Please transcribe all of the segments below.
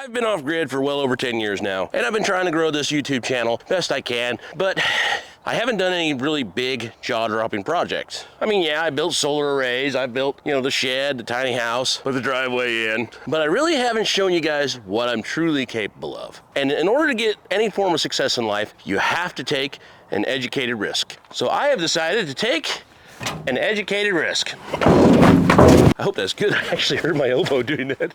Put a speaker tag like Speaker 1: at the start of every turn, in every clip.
Speaker 1: I've been off grid for well over 10 years now, and I've been trying to grow this YouTube channel best I can, but I haven't done any really big jaw-dropping projects. I mean, yeah, I built solar arrays, I built, the shed, the tiny house with the driveway in, but I really haven't shown you guys what I'm truly capable of. And in order to get any form of success in life, you have to take an educated risk. So I have decided to take an educated risk. I hope that's good. I actually heard my elbow doing that.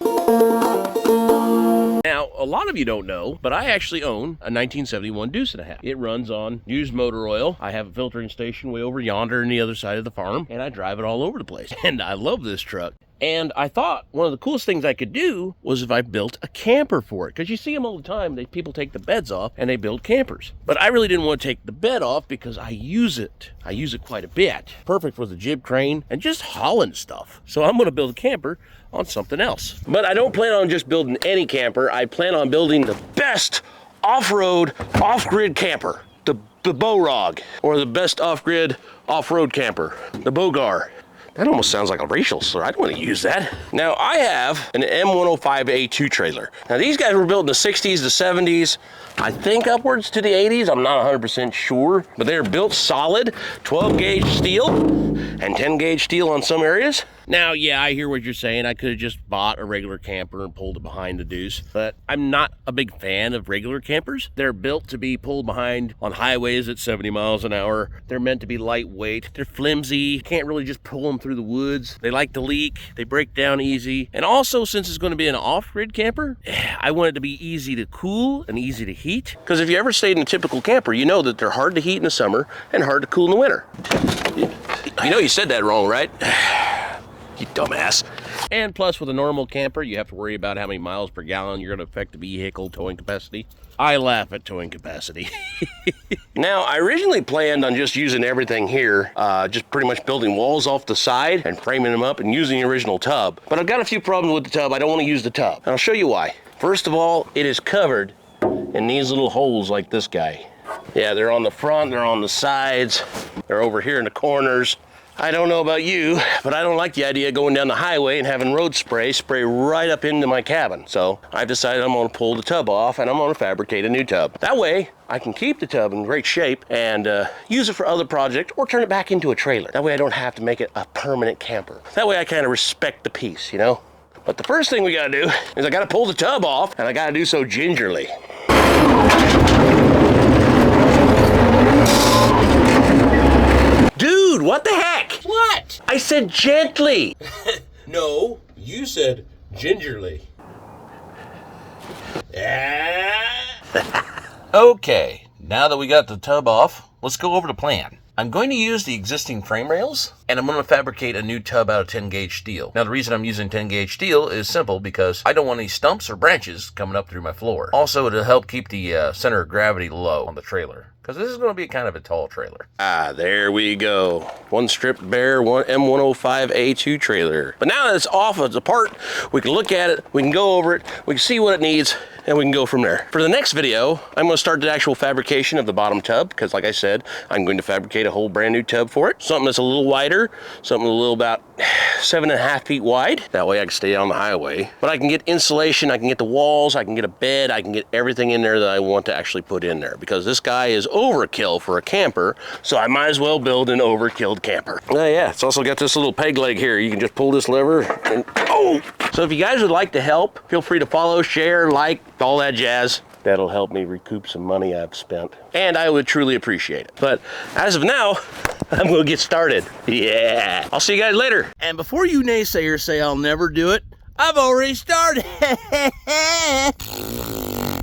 Speaker 1: Now, a lot of you don't know, but I actually own a 1971 Deuce and a half. It runs on used motor oil. I have a filtering station way over yonder on the other side of the farm, and I drive it all over the place. And I love this truck. And I thought one of the coolest things I could do was if I built a camper for it. Because you see them all the time, people take the beds off and they build campers. But I really didn't want to take the bed off because I use it. I use it quite a bit. Perfect for the jib crane and just hauling stuff. So I'm going to build a camper on something else. But I don't plan on just building any camper. I plan on building the best off-road, off-grid camper. The B.O.G, or the best off-grid, off-road camper. The B.O.G. That almost sounds like a racial slur. I don't want to use that. Now, I have an M105A2 trailer. Now, these guys were built in the 60s, the 70s, I think upwards to the 80s. I'm not 100% sure, but they're built solid, 12-gauge steel and 10-gauge steel on some areas. Now, yeah, I hear what you're saying. I could have just bought a regular camper and pulled it behind the Deuce, but I'm not a big fan of regular campers. They're built to be pulled behind on highways at 70 miles an hour. They're meant to be lightweight. They're flimsy. Can't really just pull them through the woods. They like to leak. They break down easy. And also, since it's going to be an off-grid camper, I want it to be easy to cool and easy to heat. Because if you ever stayed in a typical camper, you know that they're hard to heat in the summer and hard to cool in the winter. You know you said that wrong, right? You dumbass. And plus, with a normal camper, you have to worry about how many miles per gallon you're going to affect the vehicle towing capacity. I laugh at towing capacity. Now, I originally planned on just using everything here, just pretty much building walls off the side and framing them up and using the original tub. But I've got a few problems with the tub. I don't want to use the tub. And I'll show you why. First of all, it is covered in these little holes like this guy. Yeah, they're on the front, they're on the sides, they're over here in the corners. I don't know about you, but I don't like the idea of going down the highway and having road spray right up into my cabin. So I've decided I'm gonna pull the tub off and I'm gonna fabricate a new tub. That way, I can keep the tub in great shape and use it for other projects or turn it back into a trailer. That way I don't have to make it a permanent camper. That way I kind of respect the piece, you know? But the first thing we gotta do is I gotta pull the tub off, and I gotta do so gingerly. Dude, what the heck?
Speaker 2: What?
Speaker 1: I said gently.
Speaker 2: No, you said gingerly. Okay, now that we got the tub off, let's go over the plan. I'm going to use the existing frame rails, and I'm going to fabricate a new tub out of 10-gauge steel. Now, the reason I'm using 10-gauge steel is simple because I don't want any stumps or branches coming up through my floor. Also, it'll help keep the center of gravity low on the trailer, because this is going to be kind of a tall trailer.
Speaker 1: Ah, there we go. One stripped bare M105A2 trailer. But now that it's off, it's apart, we can look at it, we can go over it, we can see what it needs, and we can go from there. For the next video, I'm going to start the actual fabrication of the bottom tub, because like I said, I'm going to fabricate a whole brand new tub for it. Something that's a little wider, something a little about 7.5 feet wide. That way I can stay on the highway. But I can get insulation, I can get the walls, I can get a bed, I can get everything in there that I want to actually put in there, because this guy is overkill for a camper, so I might as well build an overkilled camper. Oh yeah, it's also got this little peg leg here. You can just pull this lever and, oh! So if you guys would like to help, feel free to follow, share, like, all that jazz. That'll help me recoup some money I've spent. And I would truly appreciate it. But as of now, I'm gonna get started. Yeah. I'll see you guys later.
Speaker 2: And before you naysayers say I'll never do it, I've already started.